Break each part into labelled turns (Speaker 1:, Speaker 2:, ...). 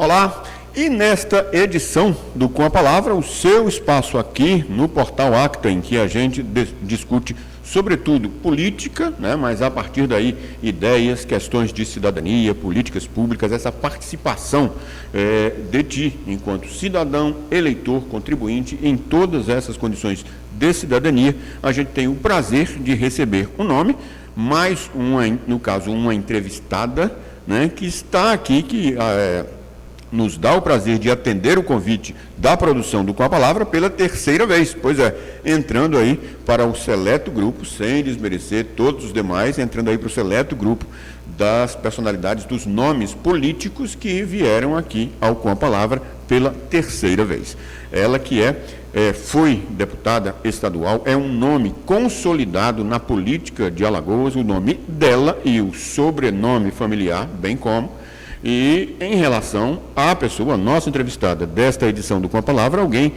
Speaker 1: Olá, e nesta edição do Com a Palavra, o seu espaço aqui no Portal Acta, em que a gente discute sobretudo política, né, mas a partir daí ideias, questões de cidadania, políticas públicas, essa participação de ti, enquanto cidadão, eleitor, contribuinte, em todas essas condições de cidadania. A gente tem o prazer de receber um nome, mais no caso, uma entrevistada, né, que está aqui, que nos dá o prazer de atender o convite da produção do Com a Palavra pela terceira vez. Pois é, entrando aí para o seleto grupo, sem desmerecer todos os demais, entrando aí para o seleto grupo das personalidades, dos nomes políticos que vieram aqui ao Com a Palavra pela terceira vez. Ela que foi deputada estadual, é um nome consolidado na política de Alagoas, o nome dela e o sobrenome familiar, bem como. E em relação à pessoa, nossa entrevistada desta edição do Com a Palavra, alguém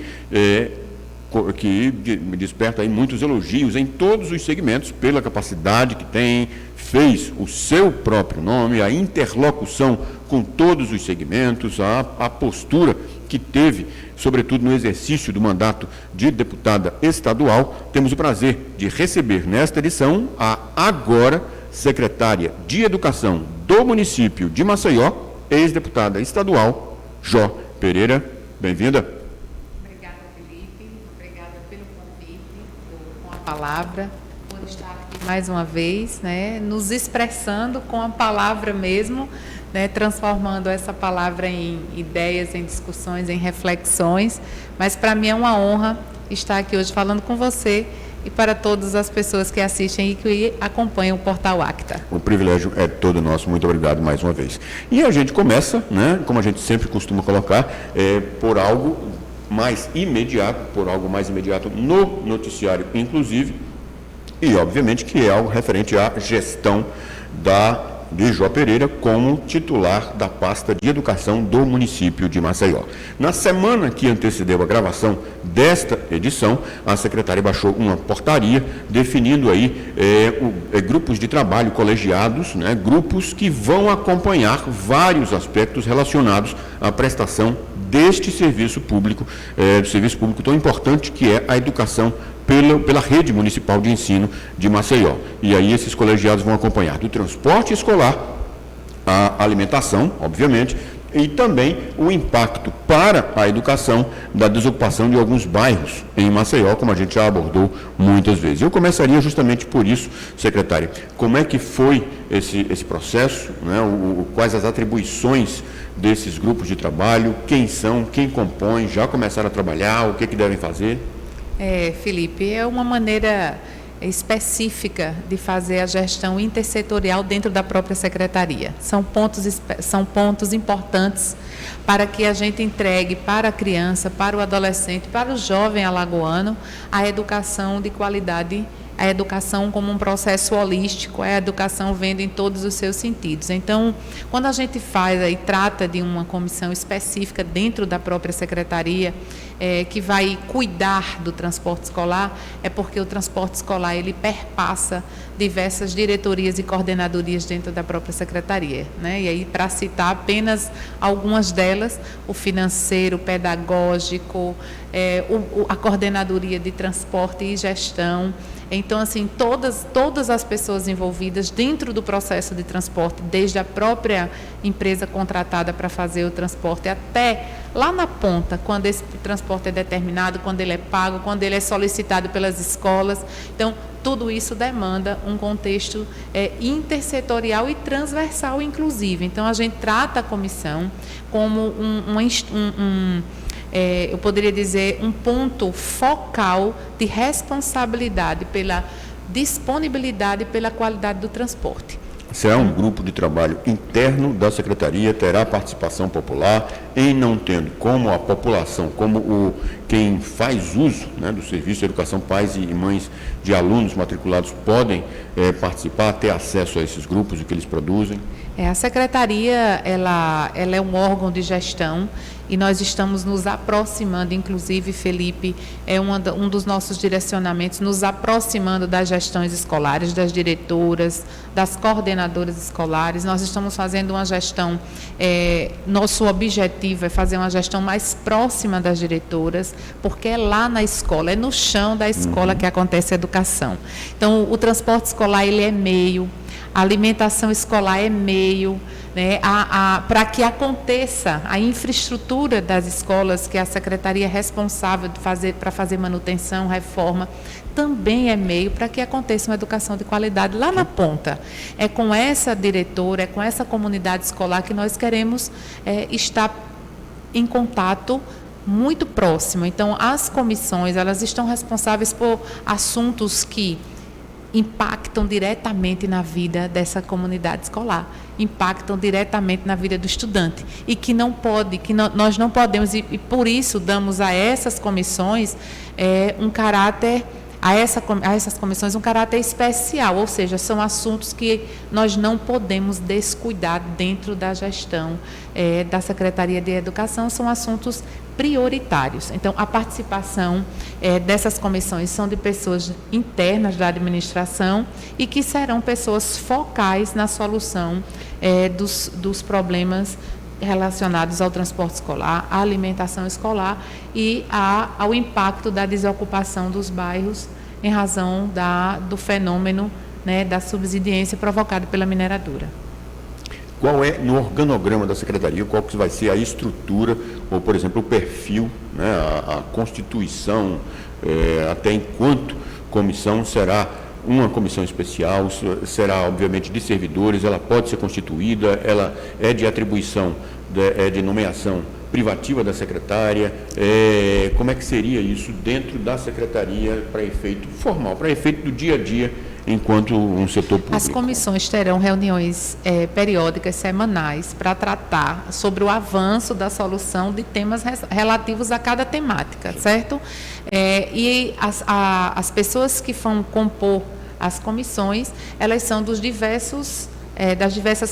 Speaker 1: que me desperta aí muitos elogios em todos os segmentos, pela capacidade que tem, fez o seu próprio nome, a interlocução com todos os segmentos, a postura que teve, sobretudo no exercício do mandato de deputada estadual. Temos o prazer de receber nesta edição a agora secretária de Educação do município de Maceió, ex-deputada estadual, Jó Pereira. Bem-vinda.
Speaker 2: Obrigada, Felipe. Obrigada pelo convite, com a palavra, por estar aqui mais uma vez, né, nos expressando com a palavra mesmo, né, transformando essa palavra em ideias, em discussões, em reflexões. Mas para mim é uma honra estar aqui hoje falando com você e para todas as pessoas que assistem e que acompanham o Portal Acta.
Speaker 1: O privilégio é todo nosso. Muito obrigado mais uma vez. E a gente começa, né, como a gente sempre costuma colocar, por algo mais imediato, no noticiário, inclusive, e obviamente que é algo referente à gestão de Jó Pereira como titular da pasta de educação do município de Maceió. Na semana que antecedeu a gravação desta edição, a secretária baixou uma portaria definindo aí grupos de trabalho colegiados, né, grupos que vão acompanhar vários aspectos relacionados à prestação deste serviço público, serviço público tão importante que é a educação pela rede municipal de ensino de Maceió. E aí esses colegiados vão acompanhar do transporte escolar, a alimentação, obviamente, e também o impacto para a educação da desocupação de alguns bairros em Maceió, como a gente já abordou muitas vezes. Eu começaria justamente por isso, secretária. Como é que foi esse processo, né? Quais as atribuições desses grupos de trabalho, quem são, quem compõe, já começaram a trabalhar, o que devem fazer?
Speaker 2: Felipe, é uma maneira específica de fazer a gestão intersetorial dentro da própria secretaria. São pontos importantes para que a gente entregue para a criança, para o adolescente, para o jovem alagoano, a educação de qualidade, a educação como um processo holístico, a educação vendo em todos os seus sentidos. Então, quando a gente faz e trata de uma comissão específica dentro da própria secretaria, que vai cuidar do transporte escolar, é porque o transporte escolar ele perpassa diversas diretorias e coordenadorias dentro da própria secretaria, né? E aí, para citar apenas algumas delas, o financeiro, o pedagógico, a coordenadoria de transporte e gestão. Então, assim, todas as pessoas envolvidas dentro do processo de transporte, desde a própria empresa contratada para fazer o transporte até lá na ponta, quando esse transporte é determinado, quando ele é pago, quando ele é solicitado pelas escolas. Então, tudo isso demanda um contexto intersetorial e transversal, inclusive. Então, a gente trata a comissão como eu poderia dizer, um ponto focal de responsabilidade pela disponibilidade e pela qualidade do transporte.
Speaker 1: Será um grupo de trabalho interno da secretaria, terá participação popular, em não tendo como a população, como quem faz uso, né, do serviço de educação, pais e mães de alunos matriculados podem participar, ter acesso a esses grupos, o que eles produzem?
Speaker 2: A secretaria ela é um órgão de gestão e nós estamos nos aproximando, inclusive, Felipe, é um dos nossos direcionamentos, nos aproximando das gestões escolares, das diretoras, das coordenadoras escolares. Nós estamos fazendo uma gestão, nosso objetivo é fazer uma gestão mais próxima das diretoras, porque é lá na escola, é no chão da escola que acontece a educação. Então, o transporte escolar, ele é meio, a alimentação escolar é meio, né, para que aconteça a infraestrutura das escolas, que a secretaria é responsável para fazer manutenção, reforma, também é meio para que aconteça uma educação de qualidade lá na ponta. É com essa diretora, é com essa comunidade escolar que nós queremos estar em contato muito próximo. Então, as comissões, elas estão responsáveis por assuntos que impactam diretamente na vida dessa comunidade escolar, impactam diretamente na vida do estudante e que não pode, nós não podemos, e por isso damos a essas comissões um caráter, a essas comissões um caráter especial, ou seja, são assuntos que nós não podemos descuidar dentro da gestão da Secretaria de Educação, são assuntos prioritários. Então, a participação dessas comissões são de pessoas internas da administração e que serão pessoas focais na solução dos problemas relacionados ao transporte escolar, à alimentação escolar e ao impacto da desocupação dos bairros em razão do fenômeno, né, da subsidência provocado pela mineradora.
Speaker 1: Qual é, no organograma da Secretaria, qual que vai ser a estrutura, ou, por exemplo, o perfil, né, a constituição, até enquanto comissão, será uma comissão especial, será, obviamente, de servidores, ela pode ser constituída, ela é de atribuição, de nomeação privativa da secretária, como é que seria isso dentro da Secretaria para efeito formal, para efeito do dia a dia, enquanto um setor público?
Speaker 2: As comissões terão reuniões periódicas, semanais, para tratar sobre o avanço da solução de temas relativos a cada temática, certo? E as pessoas que vão compor as comissões, elas são das diversas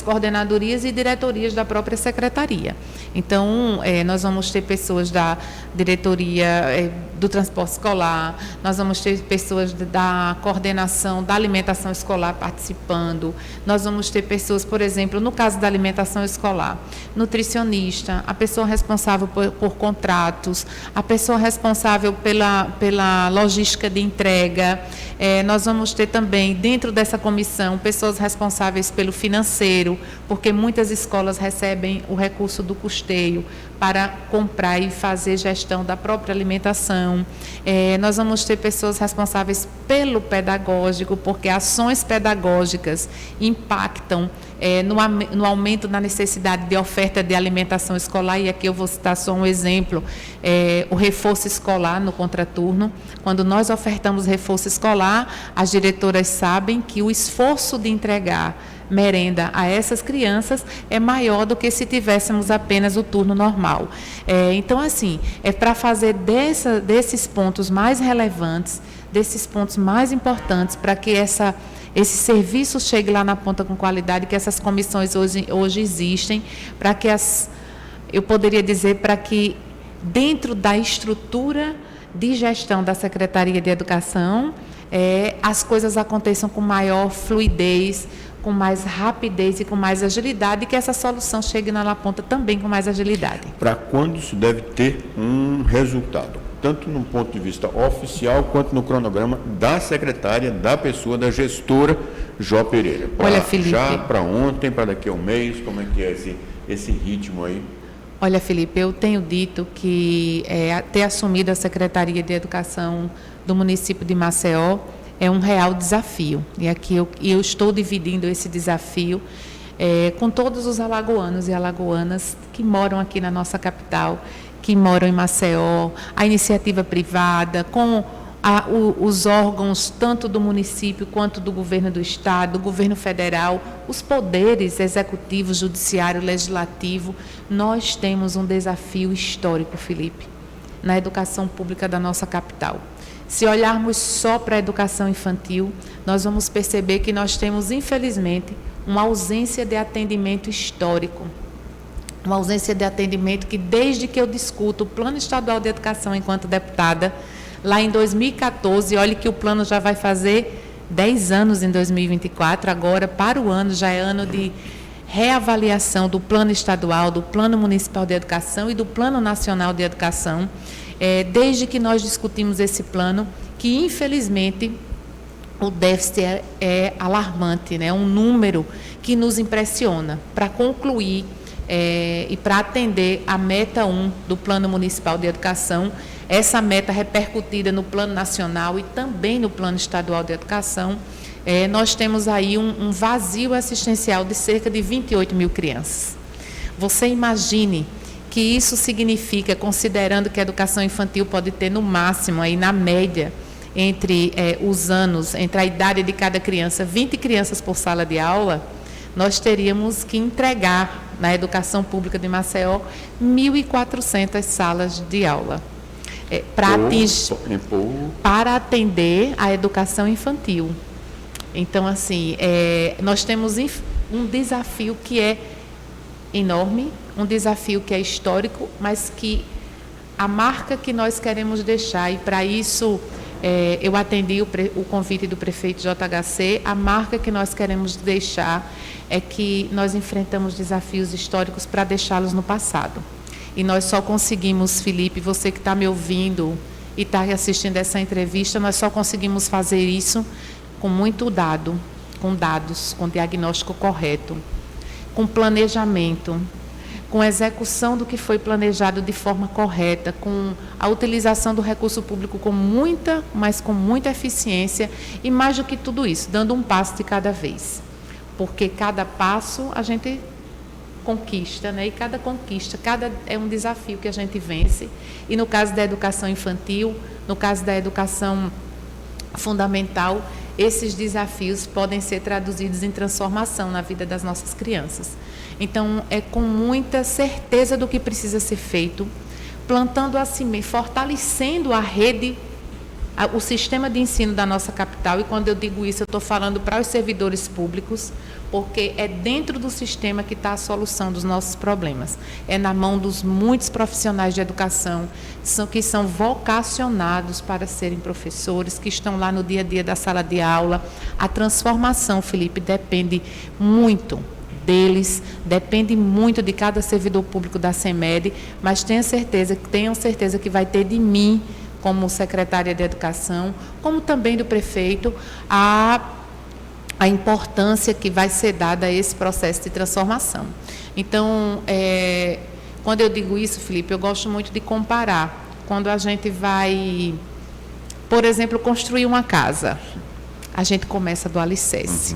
Speaker 2: coordenadorias e diretorias da própria secretaria. Então, nós vamos ter pessoas da diretoria do transporte escolar, nós vamos ter pessoas da coordenação da alimentação escolar participando, nós vamos ter pessoas, por exemplo, no caso da alimentação escolar, nutricionista, a pessoa responsável por contratos, a pessoa responsável pela logística de entrega, nós vamos ter também, dentro dessa comissão, pessoas responsáveis pelo financeiro, porque muitas escolas recebem o recurso do custeio para comprar e fazer gestão da própria alimentação. Nós vamos ter pessoas responsáveis pelo pedagógico, porque ações pedagógicas impactam no aumento da necessidade de oferta de alimentação escolar, e aqui eu vou citar só um exemplo, o reforço escolar no contraturno. Quando nós ofertamos reforço escolar, as diretoras sabem que o esforço de entregar merenda a essas crianças é maior do que se tivéssemos apenas o turno normal. Então, assim, para fazer desses pontos mais relevantes, desses pontos mais importantes, para que esse serviço chegue lá na ponta com qualidade, que essas comissões hoje existem, para que eu poderia dizer, para que dentro da estrutura de gestão da Secretaria de Educação, as coisas aconteçam com maior fluidez, com mais rapidez e com mais agilidade, e que essa solução chegue na ponta também com mais agilidade.
Speaker 1: Para quando isso deve ter um resultado, tanto no ponto de vista oficial, quanto no cronograma da secretária, da pessoa, da gestora Jó Pereira?
Speaker 2: Olha, Felipe,
Speaker 1: já para ontem, para daqui a um mês, como é que é esse ritmo aí?
Speaker 2: Olha, Felipe, eu tenho dito que ter assumido a Secretaria de Educação do município de Maceió é um real desafio. E aqui eu estou dividindo esse desafio com todos os alagoanos e alagoanas que moram aqui na nossa capital, que moram em Maceió, a iniciativa privada, com os órgãos tanto do município quanto do governo do estado, do governo federal, os poderes executivo, judiciário, legislativo. Nós temos um desafio histórico, Felipe, na educação pública da nossa capital. Se olharmos só para a educação infantil, nós vamos perceber que nós temos, infelizmente, uma ausência de atendimento histórico uma ausência de atendimento que, desde que eu discuto o Plano Estadual de Educação enquanto deputada, lá em 2014, olhe que o plano já vai fazer 10 anos em 2024, agora para o ano, já é ano de reavaliação do Plano Estadual, do Plano Municipal de Educação e do Plano Nacional de Educação, desde que nós discutimos esse plano, que infelizmente o déficit é alarmante, né? Um número que nos impressiona. Para concluir e para atender a meta 1 do Plano Municipal de Educação, essa meta repercutida no Plano Nacional e também no Plano Estadual de Educação, nós temos aí um vazio assistencial de cerca de 28 mil crianças. Você imagine que isso significa, considerando que a educação infantil pode ter no máximo, aí na média, entre os anos, entre a idade de cada criança, 20 crianças por sala de aula, nós teríamos que entregar na educação pública de Maceió 1.400 salas de aula para atender a educação infantil. Então, assim, nós temos um desafio que é enorme, um desafio que é histórico, mas que a marca que nós queremos deixar, e para isso eu atendi o convite do prefeito JHC, a marca que nós queremos deixar é que nós enfrentamos desafios históricos para deixá-los no passado. E nós só conseguimos, Felipe, você que está me ouvindo e está assistindo essa entrevista, nós só conseguimos fazer isso com muito dado, com dados, com diagnóstico correto, com planejamento, com execução do que foi planejado de forma correta, com a utilização do recurso público com muita eficiência e, mais do que tudo isso, dando um passo de cada vez. Porque cada passo a gente conquista, né? E cada conquista, é um desafio que a gente vence. E no caso da educação infantil, no caso da educação fundamental, esses desafios podem ser traduzidos em transformação na vida das nossas crianças. Então, é com muita certeza do que precisa ser feito, plantando assim, fortalecendo a rede, o sistema de ensino da nossa capital. E quando eu digo isso, eu estou falando para os servidores públicos, porque é dentro do sistema que está a solução dos nossos problemas. É na mão dos muitos profissionais de educação que são vocacionados para serem professores, que estão lá no dia a dia da sala de aula. A transformação, Felipe, depende muito deles, depende muito de cada servidor público da CEMED, mas tenham certeza que vai ter de mim, como secretária de Educação, como também do prefeito, a importância que vai ser dada a esse processo de transformação. Então, quando eu digo isso, Felipe, eu gosto muito de comparar. Quando a gente vai, por exemplo, construir uma casa, a gente começa do alicerce.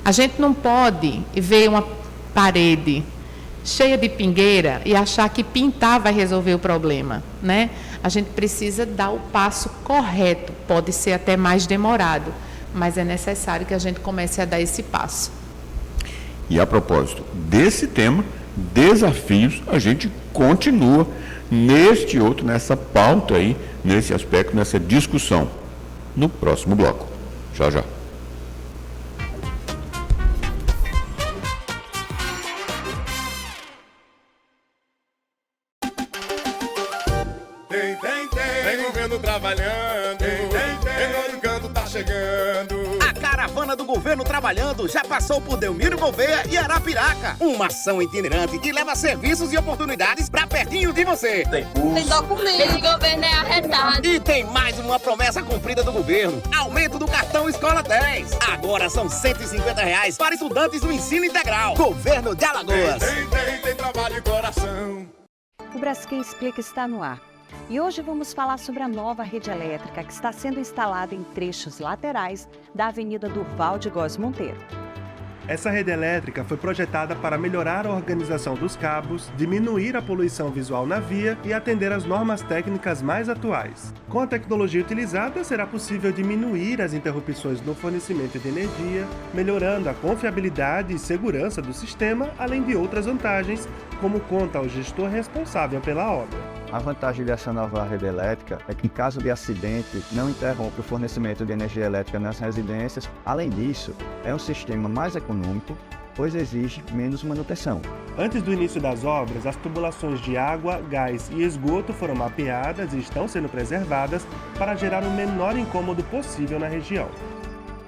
Speaker 2: A gente não pode ver uma parede cheia de pingueira e achar que pintar vai resolver o problema, né? A gente precisa dar o passo correto, pode ser até mais demorado, mas é necessário que a gente comece a dar esse passo.
Speaker 1: E a propósito desse tema, desafios, a gente continua nessa pauta aí, nesse aspecto, nessa discussão, no próximo bloco. Já, já.
Speaker 3: Tem governo trabalhando, em todo canto tá chegando.
Speaker 4: A caravana do governo trabalhando já passou por Delmiro Gouveia e Arapiraca. Uma ação itinerante que leva serviços e oportunidades pra pertinho de você.
Speaker 3: Tem curso,
Speaker 5: tem documento. Esse governo é arretado.
Speaker 4: E tem mais uma promessa cumprida do governo: aumento do cartão Escola 10. Agora são R$150 para estudantes do ensino integral. Governo de Alagoas.
Speaker 3: Tem trabalho e coração.
Speaker 6: O Braskem Explica está no ar. E hoje vamos falar sobre a nova rede elétrica que está sendo instalada em trechos laterais da Avenida Durval de Góes Monteiro.
Speaker 7: Essa rede elétrica foi projetada para melhorar a organização dos cabos, diminuir a poluição visual na via e atender às normas técnicas mais atuais. Com a tecnologia utilizada, será possível diminuir as interrupções no fornecimento de energia, melhorando a confiabilidade e segurança do sistema, além de outras vantagens, como conta o gestor responsável pela obra.
Speaker 8: A vantagem dessa nova rede elétrica é que, em caso de acidente, não interrompe o fornecimento de energia elétrica nas residências. Além disso, é um sistema mais econômico, pois exige menos manutenção.
Speaker 7: Antes do início das obras, as tubulações de água, gás e esgoto foram mapeadas e estão sendo preservadas para gerar o menor incômodo possível na região.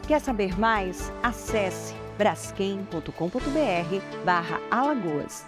Speaker 6: Quer saber mais? Acesse braskem.com.br/Alagoas.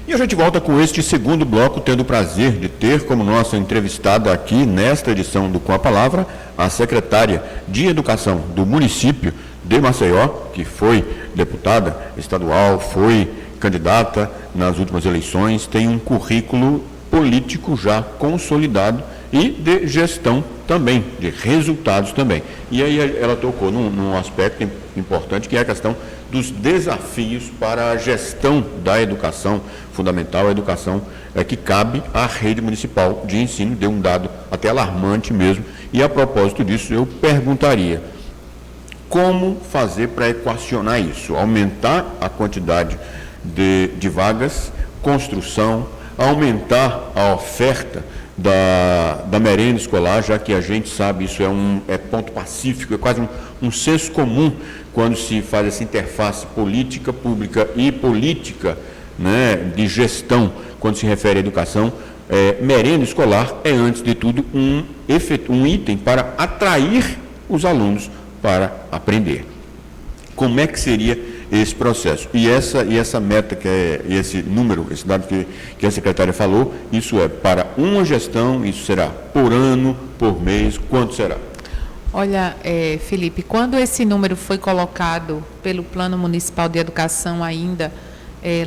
Speaker 1: E a gente volta com este segundo bloco, tendo o prazer de ter como nossa entrevistada aqui, nesta edição do Com a Palavra, a secretária de Educação do município de Maceió, que foi deputada estadual, foi candidata nas últimas eleições, tem um currículo político já consolidado e de gestão também, de resultados também. E aí ela tocou num aspecto importante, que é a questão dos desafios para a gestão da educação fundamental, a educação que cabe à rede municipal de ensino, deu um dado até alarmante mesmo, e a propósito disso eu perguntaria, como fazer para equacionar isso? Aumentar a quantidade de vagas, construção, aumentar a oferta da merenda escolar, já que a gente sabe, isso é ponto pacífico, é quase um senso comum quando se faz essa interface política pública e política, né, de gestão, quando se refere à educação. Merenda escolar é, antes de tudo, um item para atrair os alunos para aprender. Como é que seria esse processo? E essa meta, esse número, esse dado que a secretária falou, isso é para uma gestão, isso será por ano, por mês, quanto será?
Speaker 2: Olha, Felipe, quando esse número foi colocado pelo Plano Municipal de Educação ainda,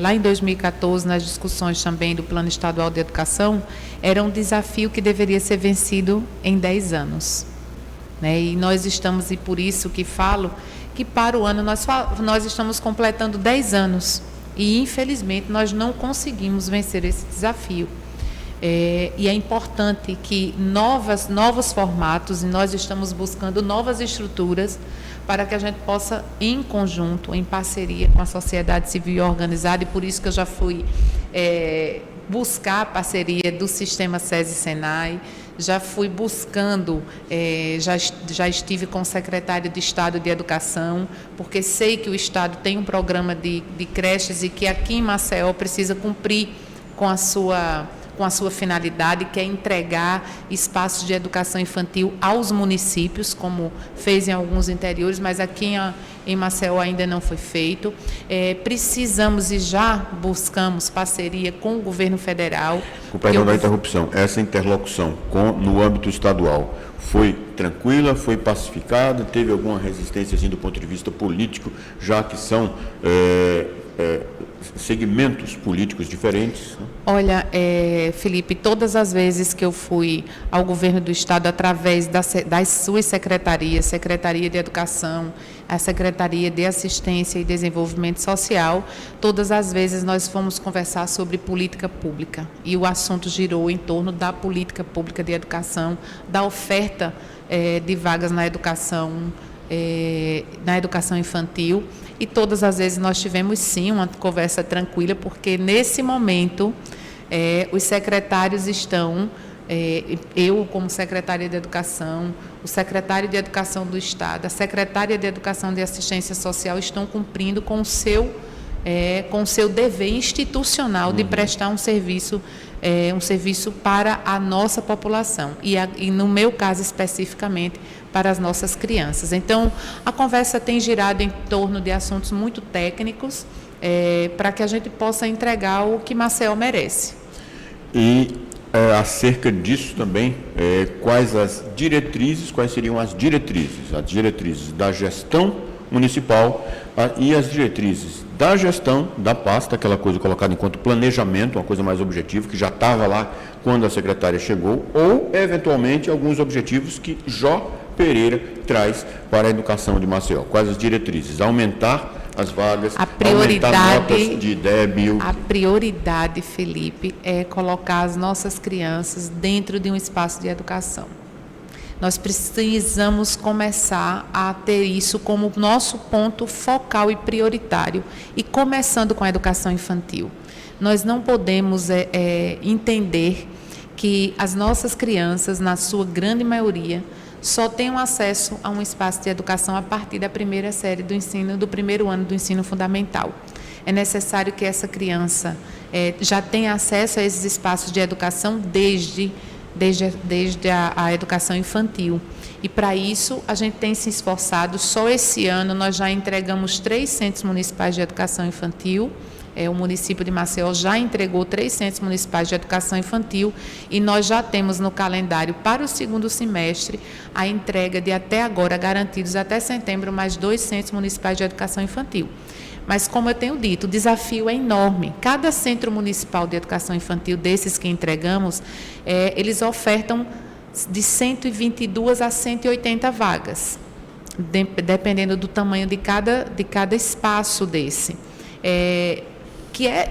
Speaker 2: lá em 2014, nas discussões também do Plano Estadual de Educação, era um desafio que deveria ser vencido em 10 anos. Né? E nós estamos, e por isso que falo, que para o ano nós estamos completando 10 anos e, infelizmente, nós não conseguimos vencer esse desafio. E é importante que novos formatos, e nós estamos buscando novas estruturas para que a gente possa, em conjunto, em parceria com a sociedade civil organizada, e por isso que eu já fui buscar a parceria do Sistema SESI-SENAI, já fui buscando, já estive com o secretário de Estado de Educação, porque sei que o Estado tem um programa de creches e que aqui em Maceió precisa cumprir com a sua finalidade, que é entregar espaços de educação infantil aos municípios, como fez em alguns interiores, mas aqui em Maceió ainda não foi feito. Precisamos e já buscamos parceria com o governo federal.
Speaker 1: Com perdão da interrupção, essa interlocução no âmbito estadual foi tranquila, foi pacificada, teve alguma resistência assim, do ponto de vista político, já que são segmentos políticos diferentes?
Speaker 2: Olha, Felipe, todas as vezes que eu fui ao governo do Estado, através das suas secretarias, Secretaria de Educação, a Secretaria de Assistência e Desenvolvimento Social, todas as vezes nós fomos conversar sobre política pública. E o assunto girou em torno da política pública de educação, da oferta de vagas na educação infantil. E todas as vezes nós tivemos, sim, uma conversa tranquila, porque nesse momento os secretários estão, eu como secretária de Educação, o secretário de Educação do Estado, a secretária de Educação e Assistência Social estão cumprindo com o seu dever institucional de prestar um serviço para a nossa população e no meu caso especificamente para as nossas crianças. Então, a conversa tem girado em torno de assuntos muito técnicos para que a gente possa entregar o que Maceió merece.
Speaker 1: E acerca disso também, quais seriam as diretrizes da gestão municipal e as diretrizes da gestão da pasta, aquela coisa colocada enquanto planejamento, uma coisa mais objetiva, que já estava lá quando a secretária chegou, ou, eventualmente, alguns objetivos que Jó Pereira traz para a educação de Maceió. Quais as diretrizes? Aumentar as vagas, aumentar notas de DEB.
Speaker 2: A prioridade, Felipe, é colocar as nossas crianças dentro de um espaço de educação. Nós precisamos começar a ter isso como nosso ponto focal e prioritário, e começando com a educação infantil. nós não podemos entender que as nossas crianças, na sua grande maioria, só tenham acesso a um espaço de educação a partir da primeira série do primeiro ano do ensino fundamental. É necessário que essa criança já tenha acesso a esses espaços de educação desde a educação infantil. E, para isso, a gente tem se esforçado. Só esse ano nós já entregamos 3 centros municipais de educação infantil. O município de Maceió já entregou 3 centros municipais de educação infantil e nós já temos no calendário para o segundo semestre a entrega de até agora, garantidos até setembro, mais 2 centros municipais de educação infantil. Mas, como eu tenho dito, o desafio é enorme. Cada centro municipal de educação infantil, desses que entregamos, eles ofertam de 122 a 180 vagas, dependendo do tamanho de cada espaço desse.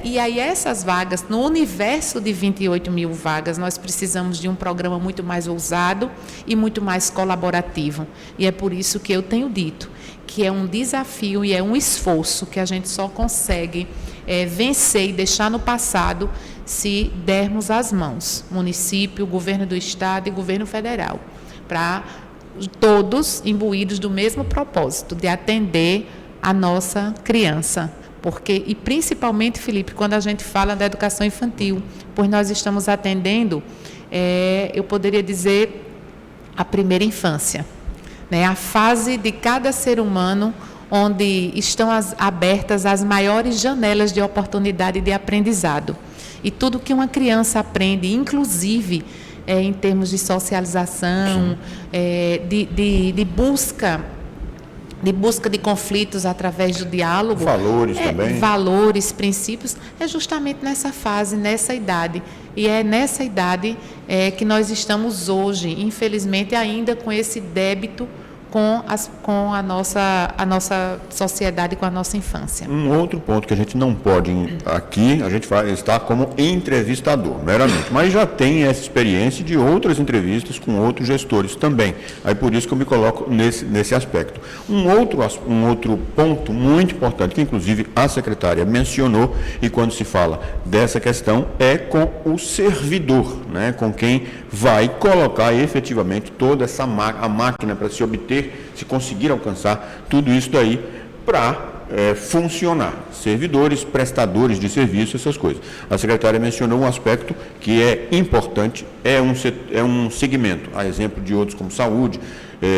Speaker 2: E aí essas vagas, no universo de 28 mil vagas, nós precisamos de um programa muito mais ousado e muito mais colaborativo. E é por isso que eu tenho dito que é um desafio e é um esforço que a gente só consegue vencer e deixar no passado se dermos as mãos, município, governo do estado e governo federal, para todos imbuídos do mesmo propósito, de atender a nossa criança. E principalmente, Felipe, quando a gente fala da educação infantil, pois nós estamos atendendo, eu poderia dizer, a primeira infância, né? A fase de cada ser humano onde estão abertas as maiores janelas de oportunidade de aprendizado. E tudo que uma criança aprende, inclusive em termos de socialização, de busca de conflitos através do diálogo.
Speaker 1: Valores também.
Speaker 2: Valores, princípios, é justamente nessa fase, nessa idade. E é nessa idade que nós estamos hoje, infelizmente, ainda com esse débito com a nossa sociedade, com a nossa infância.
Speaker 1: Um outro ponto que a gente não pode, aqui, a gente vai estar como entrevistador, meramente, mas já tem essa experiência de outras entrevistas com outros gestores também. Aí por isso que eu me coloco nesse aspecto. Um outro ponto muito importante, que inclusive a secretária mencionou, e quando se fala dessa questão, é com o servidor, né, com quem vai colocar efetivamente toda essa máquina para se conseguir alcançar tudo isso daí para funcionar. Servidores, prestadores de serviço, essas coisas. A secretária mencionou um aspecto que é importante, é um segmento, a exemplo de outros como saúde,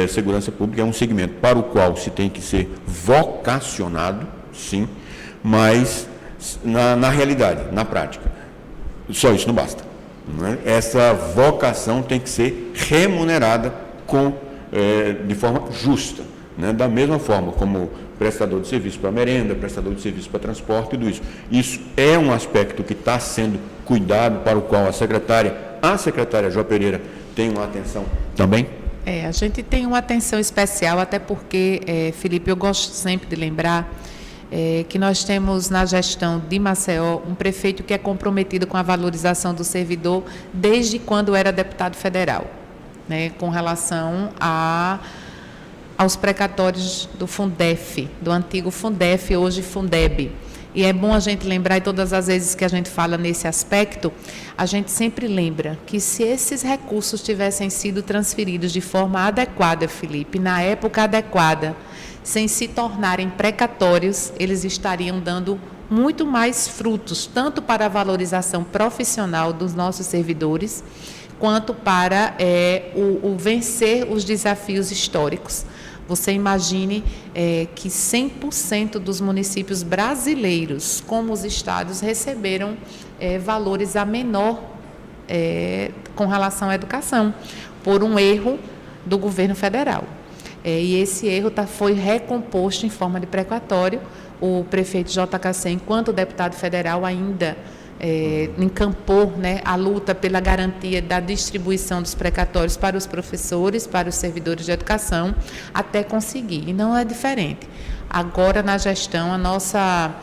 Speaker 1: segurança pública, é um segmento para o qual se tem que ser vocacionado, sim, mas na realidade, na prática, só isso não basta. Não é? Essa vocação tem que ser remunerada de forma justa, né? Da mesma forma como prestador de serviço para merenda, prestador de serviço para transporte, tudo isso. Isso é um aspecto que está sendo cuidado, para o qual a secretária Jó Pereira tem uma atenção também?
Speaker 2: A gente tem uma atenção especial, até porque, Felipe, eu gosto sempre de lembrar que nós temos na gestão de Maceió um prefeito que é comprometido com a valorização do servidor desde quando era deputado federal, né, com relação aos precatórios do Fundef, do antigo Fundef, hoje Fundeb. E é bom a gente lembrar, e todas as vezes que a gente fala nesse aspecto, a gente sempre lembra que se esses recursos tivessem sido transferidos de forma adequada, Felipe, na época adequada, sem se tornarem precatórios, eles estariam dando muito mais frutos, tanto para a valorização profissional dos nossos servidores, quanto para o vencer os desafios históricos. Você imagine que 100% dos municípios brasileiros, como os estados, receberam valores a menor com relação à educação, por um erro do governo federal. E esse erro foi recomposto em forma de precatório. O prefeito JKC, enquanto deputado federal, ainda encampou, né, a luta pela garantia da distribuição dos precatórios para os professores, para os servidores de educação, até conseguir. E não é diferente. Agora, na gestão, a nossa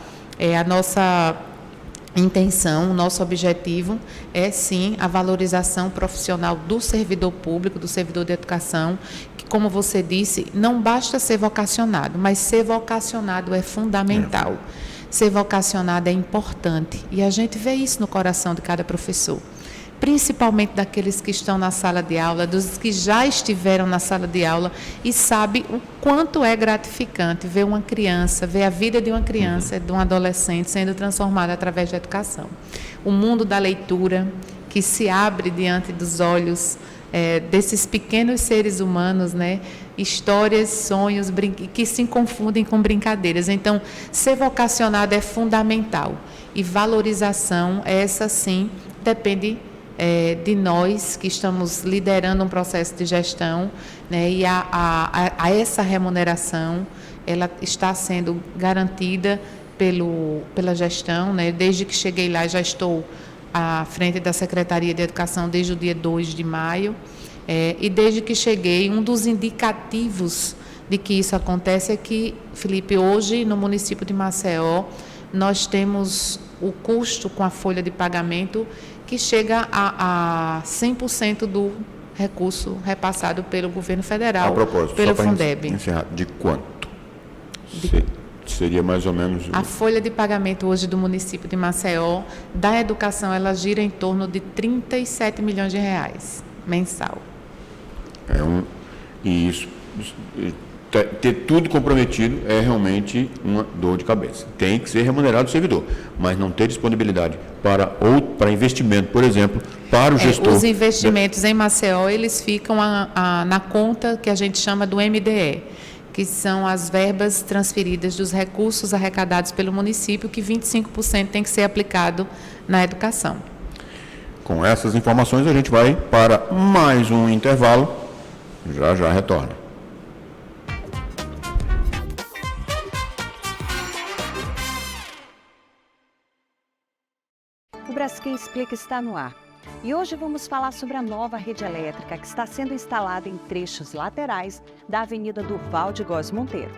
Speaker 2: intenção, o nosso objetivo é, sim, a valorização profissional do servidor público, do servidor de educação, que, como você disse, não basta ser vocacionado, mas ser vocacionado é fundamental. ser vocacionado é importante e a gente vê isso no coração de cada professor, principalmente daqueles que estão na sala de aula, dos que já estiveram na sala de aula e sabe o quanto é gratificante ver uma criança, ver a vida de uma criança, de um adolescente sendo transformada através da educação. O mundo da leitura que se abre diante dos olhos desses pequenos seres humanos, né? Histórias, sonhos que se confundem com brincadeiras. Então, ser vocacionado é fundamental e valorização, essa sim, depende de nós que estamos liderando um processo de gestão, né? E a essa remuneração, ela está sendo garantida pela gestão, né? Desde que cheguei lá, já estou à frente da Secretaria de Educação desde o dia 2 de maio, e desde que cheguei, um dos indicativos de que isso acontece é que, Felipe, hoje no município de Maceió, nós temos o custo com a folha de pagamento que chega a 100% do recurso repassado pelo governo federal, pelo Fundeb.
Speaker 1: Encerrar, de quanto? Seria mais ou menos...
Speaker 2: A folha de pagamento hoje do município de Maceió, da educação, ela gira em torno de 37 milhões de reais, mensal.
Speaker 1: E isso, ter tudo comprometido é realmente uma dor de cabeça. Tem que ser remunerado o servidor, mas não ter disponibilidade para investimento, por exemplo, para o gestor...
Speaker 2: Os investimentos em Maceió, eles ficam na conta que a gente chama do MDE, que são as verbas transferidas dos recursos arrecadados pelo município, que 25% tem que ser aplicado na educação.
Speaker 1: Com essas informações, a gente vai para mais um intervalo. Já retorna.
Speaker 6: O Braskem Explica está no ar. E hoje vamos falar sobre a nova rede elétrica que está sendo instalada em trechos laterais da Avenida Durval de Góes Monteiro.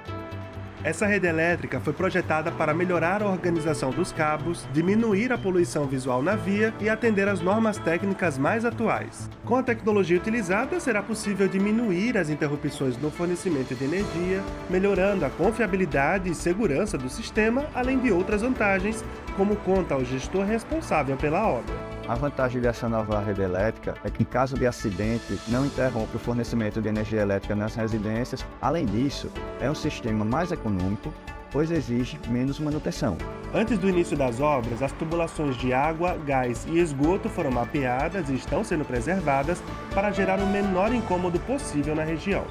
Speaker 7: Essa rede elétrica foi projetada para melhorar a organização dos cabos, diminuir a poluição visual na via e atender às normas técnicas mais atuais. Com a tecnologia utilizada, será possível diminuir as interrupções no fornecimento de energia, melhorando a confiabilidade e segurança do sistema, além de outras vantagens, como conta o gestor responsável pela obra.
Speaker 8: A vantagem dessa nova rede elétrica é que, em caso de acidente, não interrompe o fornecimento de energia elétrica nas residências. Além disso, é um sistema mais econômico, pois exige menos manutenção.
Speaker 7: Antes do início das obras, as tubulações de água, gás e esgoto foram mapeadas e estão sendo preservadas para gerar o menor incômodo possível na região.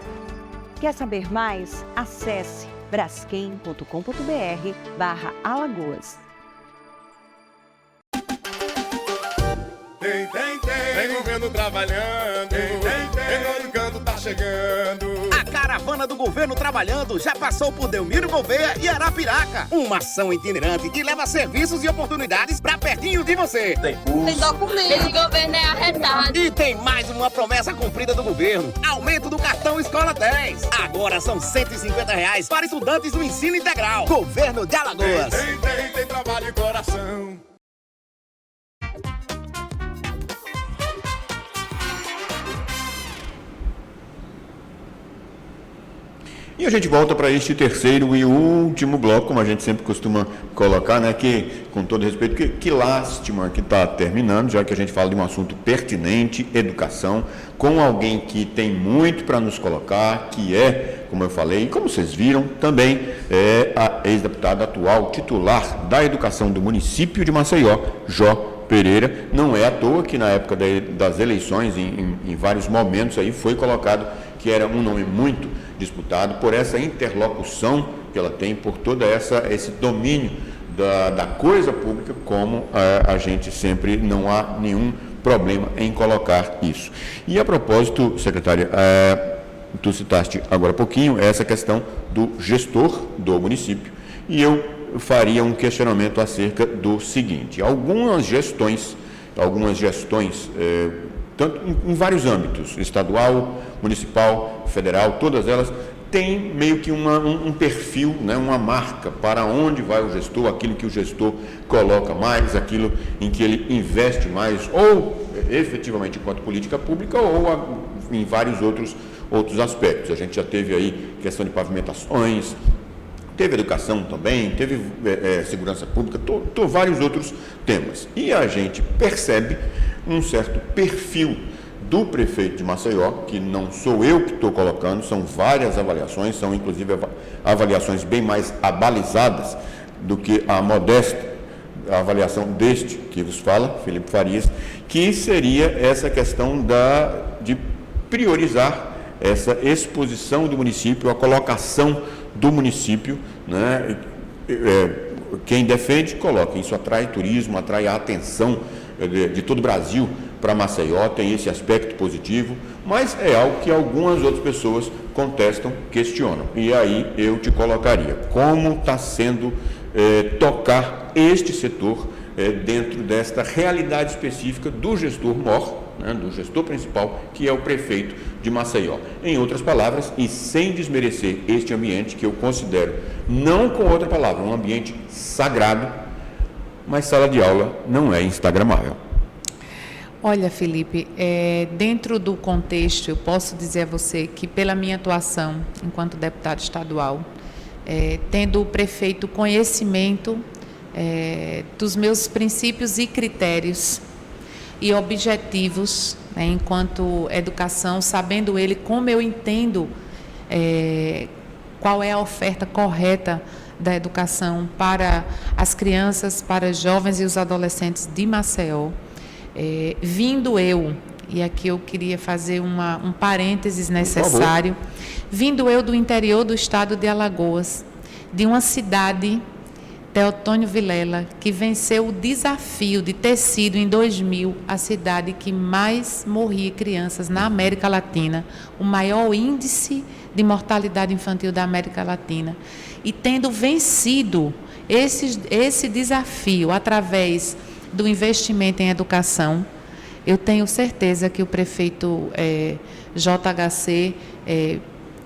Speaker 6: Quer saber mais? Acesse braskem.com.br/Alagoas.
Speaker 3: Tem governo trabalhando, tem todo canto tá chegando.
Speaker 4: A caravana do governo trabalhando já passou por Delmiro Gouveia e Arapiraca. Uma ação itinerante que leva serviços e oportunidades pra pertinho de você.
Speaker 5: Tem documento. Esse governo é arretado.
Speaker 4: E tem mais uma promessa cumprida do governo. Aumento do cartão Escola 10. Agora são R$150 para estudantes do ensino integral. Governo de Alagoas.
Speaker 3: Tem trabalho e coração.
Speaker 1: E a gente volta para este terceiro e último bloco, como a gente sempre costuma colocar, né? Que, com todo respeito, que lástima que está terminando, já que a gente fala de um assunto pertinente, educação, com alguém que tem muito para nos colocar, que é, como eu falei, e como vocês viram, também é a ex-deputada atual titular da educação do município de Maceió, Jó Pereira. Não é à toa que na época das eleições, em vários momentos aí, foi colocado que era um nome muito disputado por essa interlocução que ela tem, por todo esse domínio da coisa pública, como a gente sempre não há nenhum problema em colocar isso. E a propósito, secretária, tu citaste agora há pouquinho essa questão do gestor do município, e eu faria um questionamento acerca do seguinte: algumas gestões, tanto em vários âmbitos, estadual, municipal, federal, todas elas têm meio que um perfil, né, uma marca para onde vai o gestor, aquilo que o gestor coloca mais, aquilo em que ele investe mais, ou efetivamente enquanto política pública, ou em vários outros aspectos. A gente já teve aí questão de pavimentações, Teve educação também, teve segurança pública, vários outros temas. E a gente percebe um certo perfil do prefeito de Maceió, que não sou eu que estou colocando, são várias avaliações, são inclusive avaliações bem mais abalizadas do que a modesta avaliação deste que vos fala, Felipe Farias, que seria essa questão de priorizar essa exposição do município, a colocação do município, né? Quem defende, coloca. Isso atrai turismo, atrai a atenção de todo o Brasil para Maceió, tem esse aspecto positivo, mas é algo que algumas outras pessoas contestam, questionam. E aí eu te colocaria, como está sendo tocar este setor dentro desta realidade específica do gestor mor, né, do gestor principal, que é o prefeito de Maceió. Em outras palavras, e sem desmerecer este ambiente, que eu considero, não com outra palavra, um ambiente sagrado, mas sala de aula não é instagramável.
Speaker 2: Olha, Felipe, dentro do contexto, eu posso dizer a você que pela minha atuação enquanto deputado estadual, tendo o prefeito conhecimento dos meus princípios e critérios e objetivos, enquanto educação, sabendo ele como eu entendo qual é a oferta correta da educação para as crianças, para os jovens e os adolescentes de Maceió, vindo eu, e aqui eu queria fazer um parênteses necessário, vindo eu do interior do estado de Alagoas, de uma cidade, Teotônio Vilela, que venceu o desafio de ter sido, em 2000, a cidade que mais morria crianças na América Latina, o maior índice de mortalidade infantil da América Latina. E tendo vencido esse desafio através do investimento em educação, eu tenho certeza que o prefeito JHC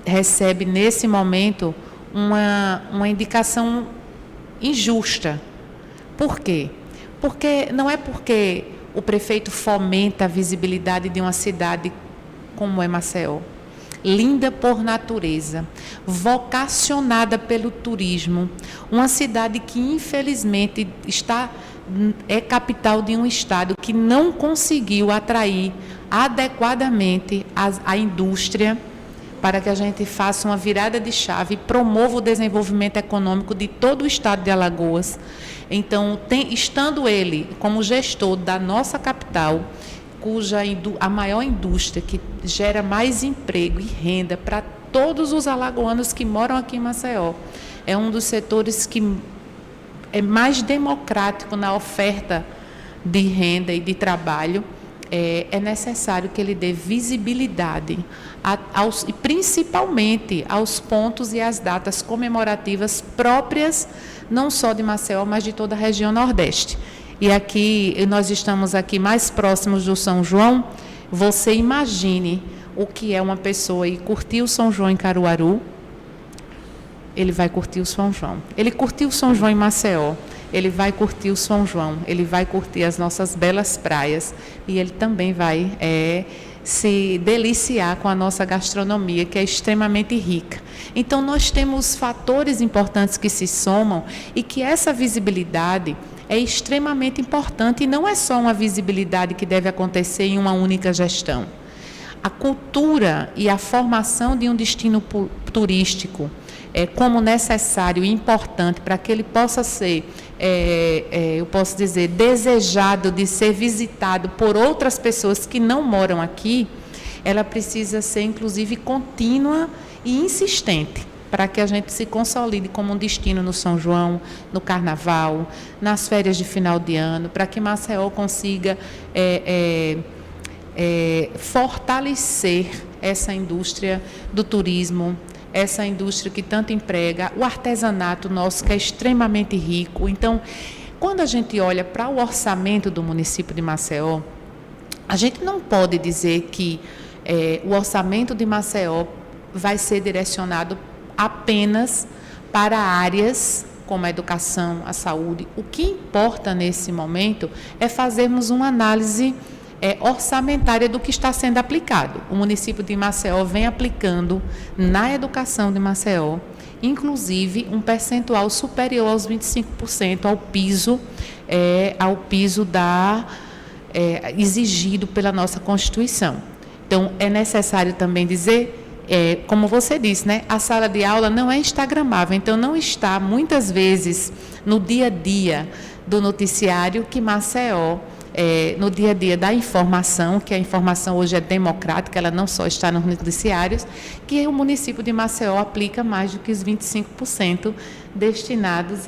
Speaker 2: recebe, nesse momento, uma indicação injusta. Por quê? Porque não é porque o prefeito fomenta a visibilidade de uma cidade como é Maceió, linda por natureza, vocacionada pelo turismo, uma cidade que infelizmente é capital de um estado que não conseguiu atrair adequadamente a indústria para que a gente faça uma virada de chave e promova o desenvolvimento econômico de todo o estado de Alagoas. Então, estando ele como gestor da nossa capital, cuja a maior indústria que gera mais emprego e renda para todos os alagoanos que moram aqui em Maceió, é um dos setores que é mais democrático na oferta de renda e de trabalho, é necessário que ele dê visibilidade e principalmente aos pontos e às datas comemorativas próprias, não só de Maceió, mas de toda a região Nordeste. E aqui, nós estamos aqui mais próximos do São João. Você imagine o que é uma pessoa ir curtir o São João em Caruaru, ele vai curtir o São João. Ele curtiu o São João em Maceió, ele vai curtir o São João, ele vai curtir as nossas belas praias e ele também vai se deliciar com a nossa gastronomia, que é extremamente rica. Então, nós temos fatores importantes que se somam e que essa visibilidade é extremamente importante e não é só uma visibilidade que deve acontecer em uma única gestão. A cultura e a formação de um destino turístico como necessário e importante para que ele possa ser, eu posso dizer, desejado de ser visitado por outras pessoas que não moram aqui, ela precisa ser, inclusive, contínua e insistente, para que a gente se consolide como um destino no São João, no Carnaval, nas férias de final de ano, para que Maceió consiga fortalecer essa indústria do turismo, essa indústria que tanto emprega, o artesanato nosso, que é extremamente rico. Então, quando a gente olha para o orçamento do município de Maceió, a gente não pode dizer que o orçamento de Maceió vai ser direcionado apenas para áreas como a educação, a saúde. O que importa nesse momento é fazermos uma análise orçamentária do que está sendo aplicado. O município de Maceió vem aplicando na educação de Maceió inclusive um percentual superior aos 25% ao piso exigido pela nossa Constituição. Então, é necessário também dizer, como você disse, né, a sala de aula não é instagramável, então não está, muitas vezes, no dia a dia do noticiário que Maceió, no dia a dia da informação, que a informação hoje é democrática, ela não só está nos noticiários, que o município de Maceió aplica mais do que os 25% destinados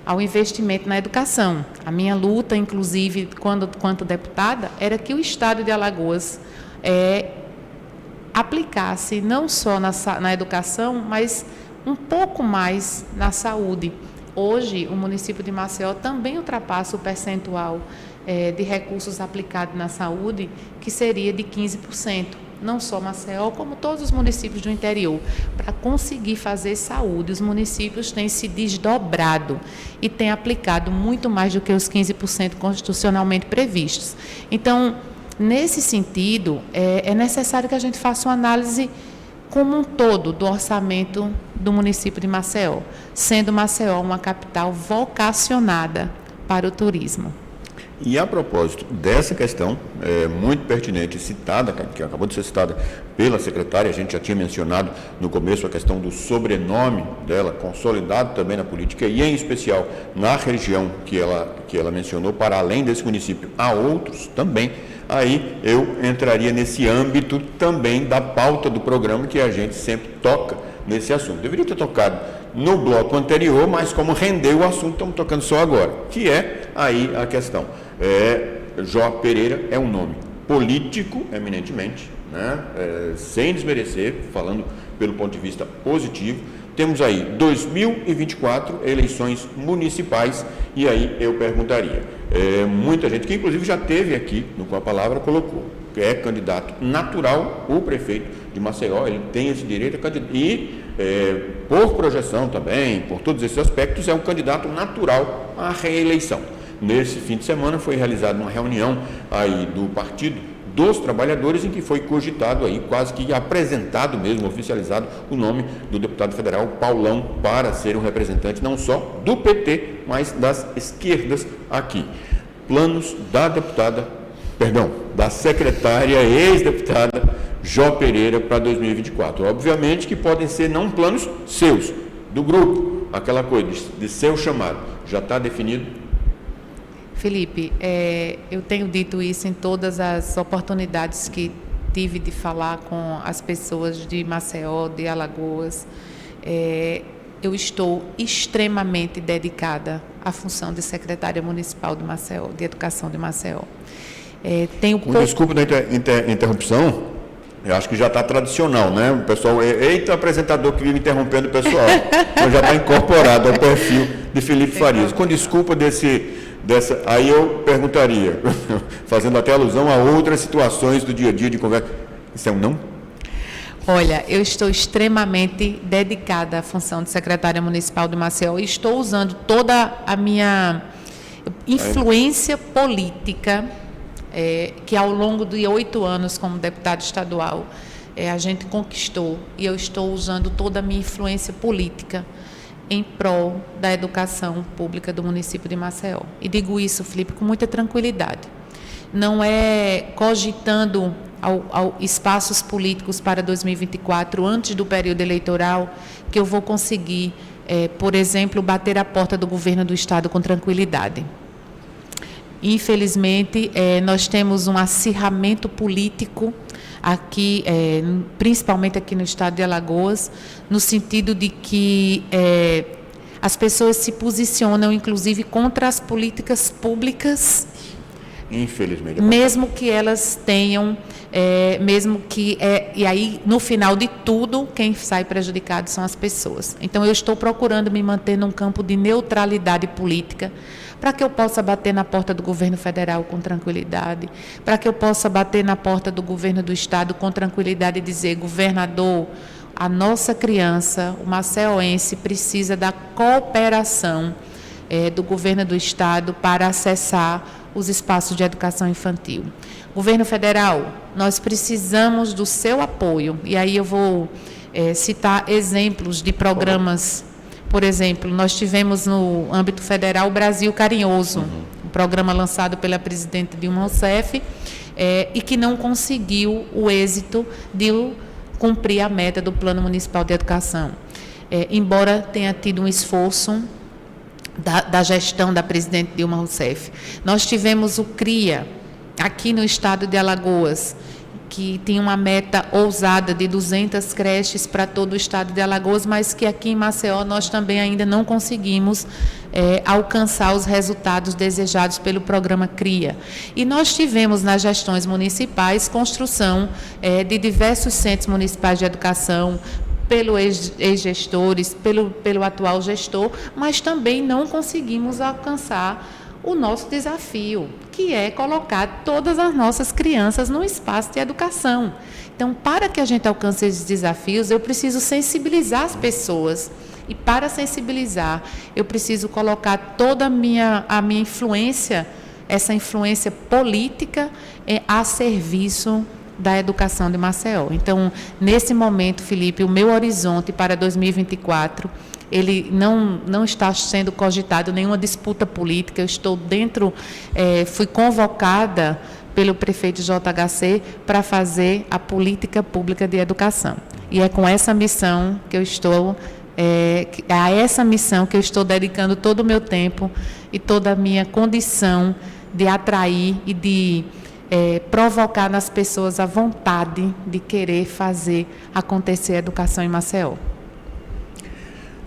Speaker 2: ao investimento na educação. A minha luta, inclusive, quanto deputada, era que o Estado de Alagoas aplicasse não só na educação, mas um pouco mais na saúde. Hoje, o município de Maceió também ultrapassa o percentual de recursos aplicados na saúde, que seria de 15%. Não só Maceió, como todos os municípios do interior. Para conseguir fazer saúde, os municípios têm se desdobrado e têm aplicado muito mais do que os 15% constitucionalmente previstos. Então, nesse sentido, é necessário que a gente faça uma análise como um todo do orçamento do município de Maceió, sendo Maceió uma capital vocacionada para o turismo.
Speaker 1: E a propósito dessa questão, muito pertinente, citada, que acabou de ser citada pela secretária, a gente já tinha mencionado no começo a questão do sobrenome dela, consolidado também na política, e em especial na região que ela mencionou, para além desse município, há outros também. Aí eu entraria nesse âmbito também da pauta do programa, que a gente sempre toca nesse assunto. Deveria ter tocado no bloco anterior, mas como rendeu o assunto, estamos tocando só agora, que é aí a questão. Jó Pereira é um nome político, eminentemente, né? Sem desmerecer, falando pelo ponto de vista positivo. Temos aí 2024, eleições municipais, e aí eu perguntaria, muita gente que inclusive já teve aqui no Com a Palavra colocou, que é candidato natural, o prefeito de Maceió, ele tem esse direito a candidato, e por projeção também, por todos esses aspectos, é um candidato natural à reeleição. Nesse fim de semana foi realizada uma reunião aí do Partido dos Trabalhadores, em que foi cogitado aí, quase que apresentado mesmo, oficializado, o nome do deputado federal Paulão para ser um representante não só do PT, mas das esquerdas aqui. Planos da secretária ex-deputada Jó Pereira para 2024. Obviamente que podem ser não planos seus, do grupo, aquela coisa de seu chamado. Já está definido?
Speaker 2: Felipe, eu tenho dito isso em todas as oportunidades que tive de falar com as pessoas de Maceió, de Alagoas. Eu estou extremamente dedicada à função de secretária municipal de Maceió, de Educação de Maceió.
Speaker 1: Desculpa da interrupção, eu acho que já está tradicional, né? O pessoal, eita, apresentador que vive interrompendo o pessoal. Então já está incorporado ao perfil de Felipe Farias. Com desculpa aí eu perguntaria, fazendo até alusão a outras situações do dia a dia de conversa, isso é um não?
Speaker 2: Olha, eu estou extremamente dedicada à função de secretária municipal de Maceió e estou usando toda a minha influência política, que ao longo de 8 anos como deputada estadual, a gente conquistou, e eu estou usando toda a minha influência política em prol da educação pública do município de Maceió. E digo isso, Felipe, com muita tranquilidade. Não é cogitando espaços políticos para 2024, antes do período eleitoral, que eu vou conseguir, por exemplo, bater a porta do governo do Estado com tranquilidade. Infelizmente, nós temos um acirramento político aqui, principalmente aqui no estado de Alagoas, no sentido de que as pessoas se posicionam, inclusive, contra as políticas públicas,
Speaker 1: infelizmente,
Speaker 2: mesmo que elas tenham, e aí, no final de tudo, quem sai prejudicado são as pessoas. Então, eu estou procurando me manter num campo de neutralidade política, para que eu possa bater na porta do governo federal com tranquilidade, para que eu possa bater na porta do governo do estado com tranquilidade e dizer: governador, a nossa criança, o maceoense, precisa da cooperação do governo do estado para acessar os espaços de educação infantil. Governo federal, nós precisamos do seu apoio, e aí eu vou citar exemplos de programas. Por exemplo, nós tivemos no âmbito federal o Brasil Carinhoso, um programa lançado pela presidenta Dilma Rousseff, e que não conseguiu o êxito de cumprir a meta do Plano Municipal de Educação. Embora tenha tido um esforço da gestão da presidente Dilma Rousseff. Nós tivemos o CRIA, aqui no estado de Alagoas, que tinha uma meta ousada de 200 creches para todo o estado de Alagoas, mas que aqui em Maceió nós também ainda não conseguimos alcançar os resultados desejados pelo programa CRIA. E nós tivemos nas gestões municipais construção de diversos centros municipais de educação, pelos ex-gestores, pelo atual gestor, mas também não conseguimos alcançar o nosso desafio, que é colocar todas as nossas crianças no espaço de educação. Então, para que a gente alcance esses desafios, eu preciso sensibilizar as pessoas. E para sensibilizar, eu preciso colocar toda a minha influência, essa influência política, a serviço da educação de Maceió. Então, nesse momento, Felipe, o meu horizonte para 2024, ele não está sendo cogitado nenhuma disputa política. Eu estou dentro, fui convocada pelo prefeito JHC para fazer a política pública de educação. E é com essa missão que eu estou, a essa missão que eu estou dedicando todo o meu tempo e toda a minha condição de atrair e de provocar nas pessoas a vontade de querer fazer acontecer a educação em Maceió.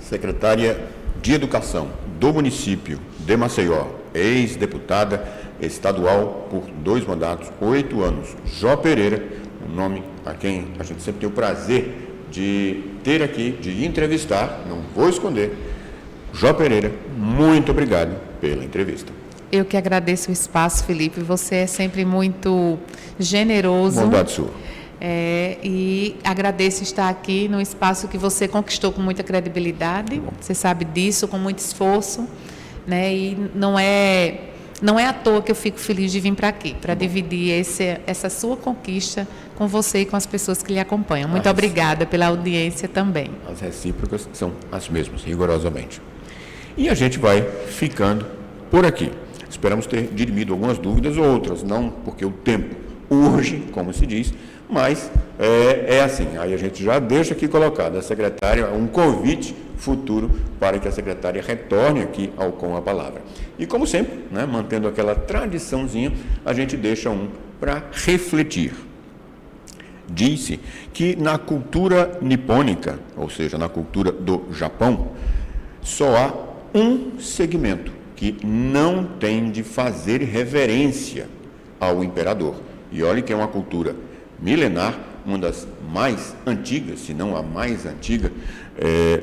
Speaker 1: Secretária de Educação do município de Maceió, ex-deputada estadual por 2 mandatos, 8 anos, Jó Pereira, um nome a quem a gente sempre tem o prazer de ter aqui, de entrevistar, não vou esconder. Jó Pereira, muito obrigado pela entrevista.
Speaker 2: Eu que agradeço o espaço, Felipe, você é sempre muito generoso.
Speaker 1: Bondade sua.
Speaker 2: E agradeço estar aqui no espaço que você conquistou com muita credibilidade, você sabe disso, com muito esforço, né? E não é à toa que eu fico feliz de vir para aqui, para dividir essa sua conquista com você e com as pessoas que lhe acompanham. Muito obrigada pela audiência também.
Speaker 1: As recíprocas são as mesmas, rigorosamente. E a gente vai ficando por aqui. Esperamos ter dirimido algumas dúvidas ou outras, não porque o tempo urge, como se diz, mas é assim. Aí a gente já deixa aqui colocado a secretária, um convite futuro para que a secretária retorne aqui ao Com a Palavra. E como sempre, né, mantendo aquela tradiçãozinha, a gente deixa um para refletir. Disse que na cultura nipônica, ou seja, na cultura do Japão, só há um segmento que não tem de fazer reverência ao imperador. E olhe que é uma cultura milenar, uma das mais antigas, se não a mais antiga,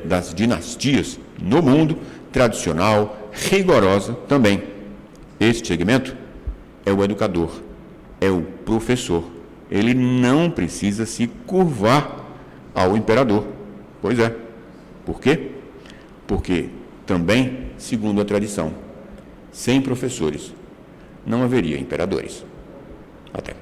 Speaker 1: das dinastias no mundo, tradicional, rigorosa também. Este segmento é o educador, é o professor. Ele não precisa se curvar ao imperador. Pois é. Por quê? Porque também, segundo a tradição, sem professores não haveria imperadores. Até.